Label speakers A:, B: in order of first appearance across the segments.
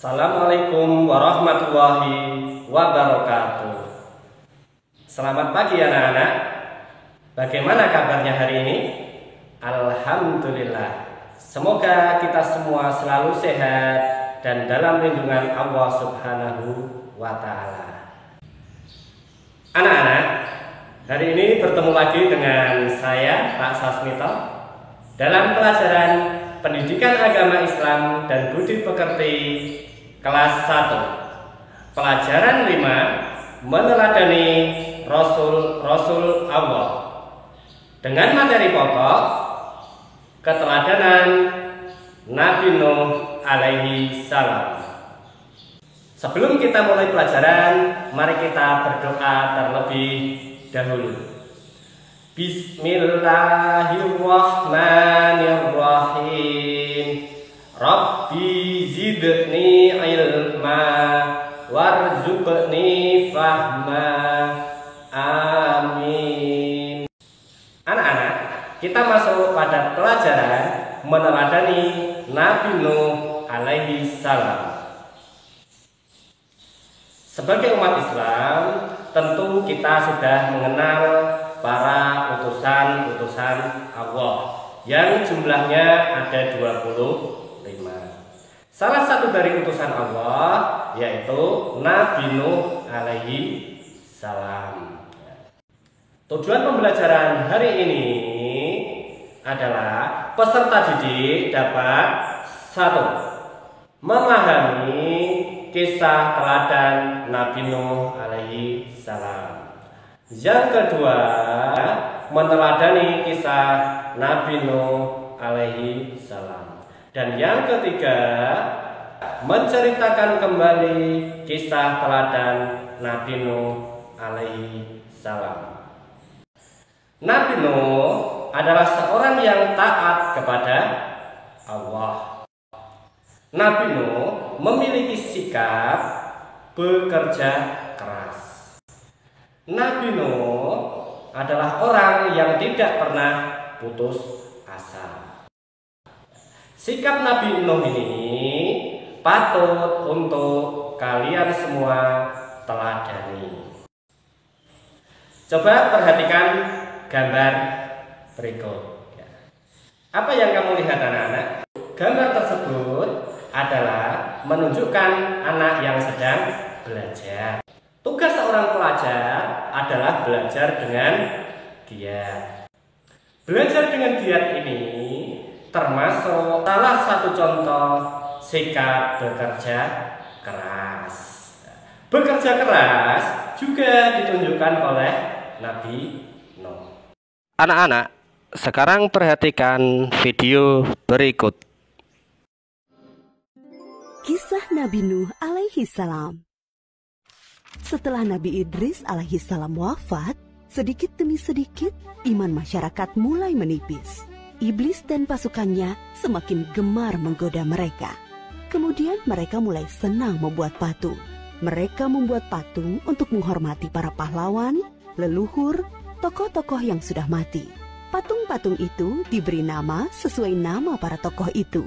A: Assalamualaikum warahmatullahi wabarakatuh. Selamat pagi anak-anak. Bagaimana kabarnya hari ini? Alhamdulillah. Semoga kita semua selalu sehat dan dalam lindungan Allah Subhanahu wa Ta'ala. Anak-anak, hari ini bertemu lagi dengan saya, Pak Sasmito, dalam pelajaran Pendidikan Agama Islam dan Budi Pekerti kelas 1. Pelajaran 5, meneladani Rasul Allah. Dengan materi pokok keteladanan Nabi Nuh alaihi salam. Sebelum kita mulai pelajaran, mari kita berdoa terlebih dahulu. Bismillahirrahmanirrahim. Rabbi zidni ilma warzuqni fahma. Amin. Anak-anak, kita masuk pada pelajaran meneladani Nabi Nuh alaihi salam. Sebagai umat Islam, tentu kita sudah mengenal para utusan-utusan Allah yang jumlahnya ada 25. Salah satu dari utusan Allah yaitu Nabi Nuh alaihi salam. Tujuan pembelajaran hari ini adalah peserta didik dapat 1. Memahami kisah teladan Nabi Nuh alaihi salam. Yang kedua, meneladani kisah Nabi Nuh alaihi salam. Dan yang ketiga, menceritakan kembali kisah teladan Nabi Nuh alaihi salam. Nabi Nuh adalah seorang yang taat kepada Allah. Nabi Nuh memiliki sikap bekerja keras. Nabi Nuh adalah orang yang tidak pernah putus asa. Sikap Nabi Nuh ini patut untuk kalian semua teladani. Coba perhatikan gambar berikut. Apa yang kamu lihat anak-anak? Gambar tersebut adalah menunjukkan anak yang sedang belajar. Tugas seorang pelajar adalah belajar dengan giat. Belajar dengan giat ini termasuk salah satu contoh sikap bekerja keras. Bekerja keras juga ditunjukkan oleh Nabi Nuh. Anak-anak, sekarang perhatikan video berikut.
B: Kisah Nabi Nuh alaihi salam. Setelah Nabi Idris alaihi salam wafat, sedikit demi sedikit iman masyarakat mulai menipis. Iblis dan pasukannya semakin gemar menggoda mereka. Kemudian mereka mulai senang membuat patung. Mereka membuat patung untuk menghormati para pahlawan, leluhur, tokoh-tokoh yang sudah mati. Patung-patung itu diberi nama sesuai nama para tokoh itu.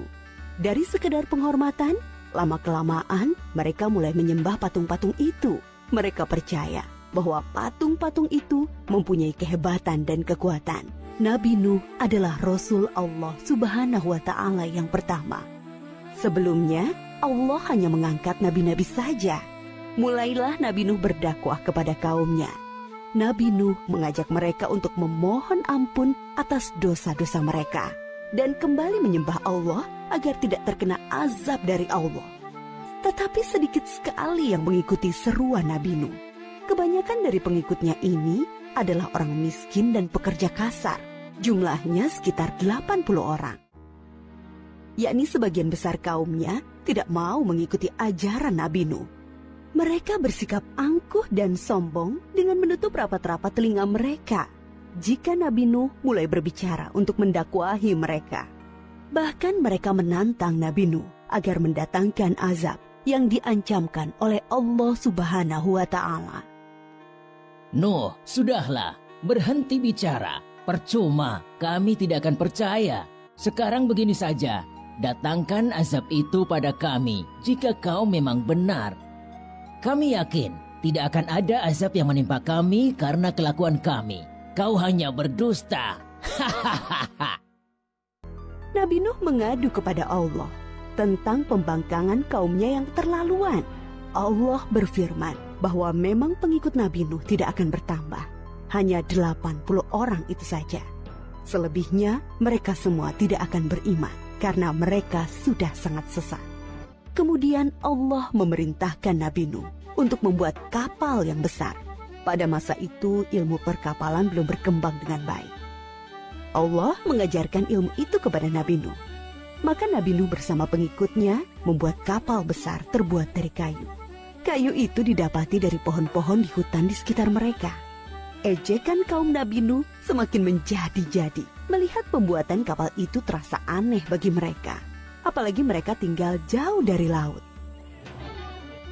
B: Dari sekedar penghormatan, lama-kelamaan mereka mulai menyembah patung-patung itu. Mereka percaya bahwa patung-patung itu mempunyai kehebatan dan kekuatan. Nabi Nuh adalah Rasul Allah Subhanahu wa Ta'ala yang pertama. Sebelumnya, Allah hanya mengangkat nabi-nabi saja. Mulailah Nabi Nuh berdakwah kepada kaumnya. Nabi Nuh mengajak mereka untuk memohon ampun atas dosa-dosa mereka dan kembali menyembah Allah agar tidak terkena azab dari Allah. Tetapi sedikit sekali yang mengikuti seruan Nabi Nuh. Kebanyakan dari pengikutnya ini adalah orang miskin dan pekerja kasar. Jumlahnya sekitar 80 orang. Yakni sebagian besar kaumnya tidak mau mengikuti ajaran Nabi Nuh. Mereka bersikap angkuh dan sombong dengan menutup rapat-rapat telinga mereka jika Nabi Nuh mulai berbicara untuk mendakwahi mereka. Bahkan mereka menantang Nabi Nuh agar mendatangkan azab yang diancamkan oleh Allah Subhanahu wa Ta'ala.
C: Nuh, sudahlah, berhenti bicara. Percuma, kami tidak akan percaya. Sekarang begini saja, datangkan azab itu pada kami jika kau memang benar. Kami yakin tidak akan ada azab yang menimpa kami karena kelakuan kami. Kau hanya berdusta. Hahaha.
B: Nabi Nuh mengadu kepada Allah tentang pembangkangan kaumnya yang keterlaluan. Allah berfirman bahwa memang pengikut Nabi Nuh tidak akan bertambah. Hanya 80 orang itu saja. Selebihnya mereka semua tidak akan beriman karena mereka sudah sangat sesat. Kemudian Allah memerintahkan Nabi Nuh untuk membuat kapal yang besar. Pada masa itu ilmu perkapalan belum berkembang dengan baik. Allah mengajarkan ilmu itu kepada Nabi Nuh. Maka Nabi Nuh bersama pengikutnya membuat kapal besar terbuat dari kayu. Kayu itu didapati dari pohon-pohon di hutan di sekitar mereka. Ejekan kaum Nabi Nuh semakin menjadi-jadi. Melihat pembuatan kapal itu terasa aneh bagi mereka. Apalagi mereka tinggal jauh dari laut.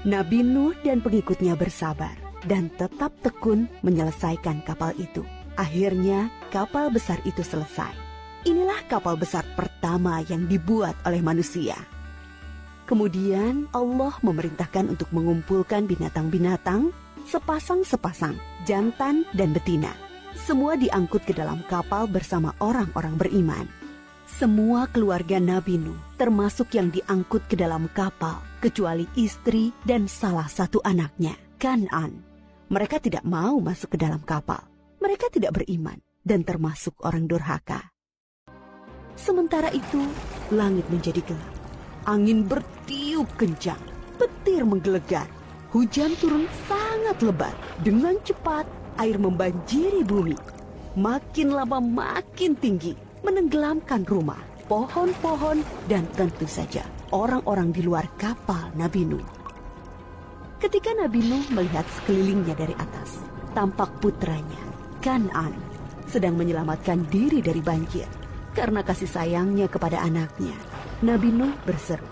B: Nabi Nuh dan pengikutnya bersabar dan tetap tekun menyelesaikan kapal itu. Akhirnya kapal besar itu selesai. Inilah kapal besar pertama yang dibuat oleh manusia. Kemudian Allah memerintahkan untuk mengumpulkan binatang-binatang sepasang-sepasang, jantan dan betina. Semua diangkut ke dalam kapal bersama orang-orang beriman. Semua keluarga Nabi Nuh, termasuk yang diangkut ke dalam kapal, kecuali istri dan salah satu anaknya, Kan'an. Mereka tidak mau masuk ke dalam kapal. Mereka tidak beriman dan termasuk orang durhaka. Sementara itu, langit menjadi gelap. Angin bertiup kencang, petir menggelegar. Hujan turun sangat lebat. Dengan cepat, air membanjiri bumi. Makin lama makin tinggi, menenggelamkan rumah, pohon-pohon, dan tentu saja orang-orang di luar kapal Nabi Nuh. Ketika Nabi Nuh melihat sekelilingnya dari atas, tampak putranya, Kan'an, sedang menyelamatkan diri dari banjir. Karena kasih sayangnya kepada anaknya, Nabi Nuh berseru,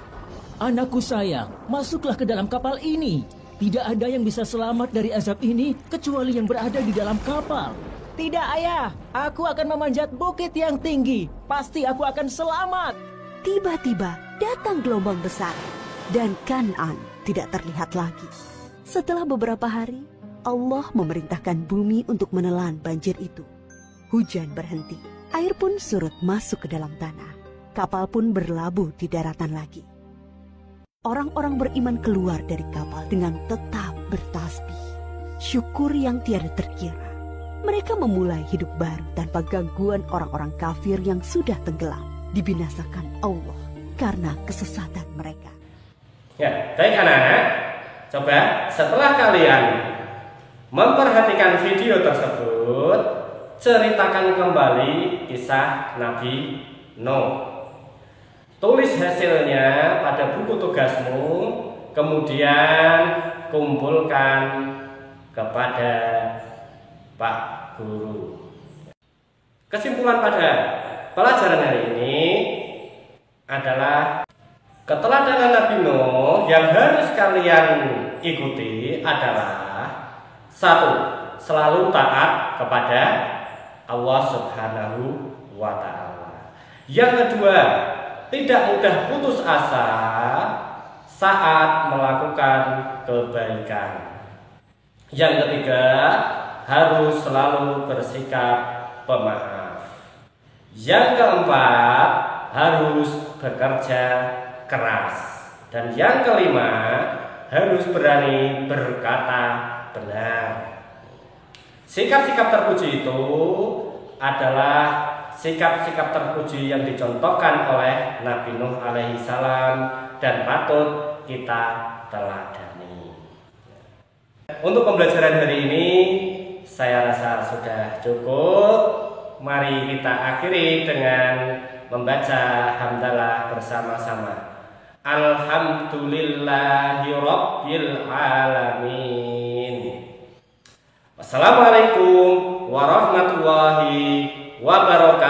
C: Anakku sayang, masuklah ke dalam kapal ini. Tidak ada yang bisa selamat dari azab ini kecuali yang berada di dalam kapal. Tidak, ayah. Aku akan memanjat bukit yang tinggi. Pasti aku akan selamat.
B: Tiba-tiba datang gelombang besar dan Kan'an tidak terlihat lagi. Setelah beberapa hari, Allah memerintahkan bumi untuk menelan banjir itu. Hujan berhenti, air pun surut masuk ke dalam tanah. Kapal pun berlabuh di daratan lagi. Orang-orang beriman keluar dari kapal dengan tetap bertasbih. Syukur yang tiada terkira. Mereka memulai hidup baru tanpa gangguan orang-orang kafir yang sudah tenggelam. Dibinasakan Allah karena kesesatan mereka.
A: Ya, baik anak-anak. Coba setelah kalian memperhatikan video tersebut, ceritakan kembali kisah Nabi Nuh. Tulis hasilnya pada buku tugasmu, kemudian kumpulkan kepada Pak Guru. Kesimpulan pada pelajaran hari ini adalah keteladanan Nabi Nuh yang harus kalian ikuti adalah 1. Selalu taat kepada Allah Subhanahu wa Ta'ala. Yang kedua, tidak mudah putus asa saat melakukan kebaikan. Yang ketiga, harus selalu bersikap pemaaf. Yang keempat, harus bekerja keras. Dan yang kelima, harus berani berkata benar. Sikap-sikap terpuji itu adalah sikap-sikap terpuji yang dicontohkan oleh Nabi Nuh alaihi salam dan patut kita teladani. Untuk pembelajaran hari ini saya rasa sudah cukup. Mari kita akhiri dengan membaca hamdalah bersama-sama. Alhamdulillahirabbil alamin. Wassalamualaikum warahmatullahi wabarakatuh.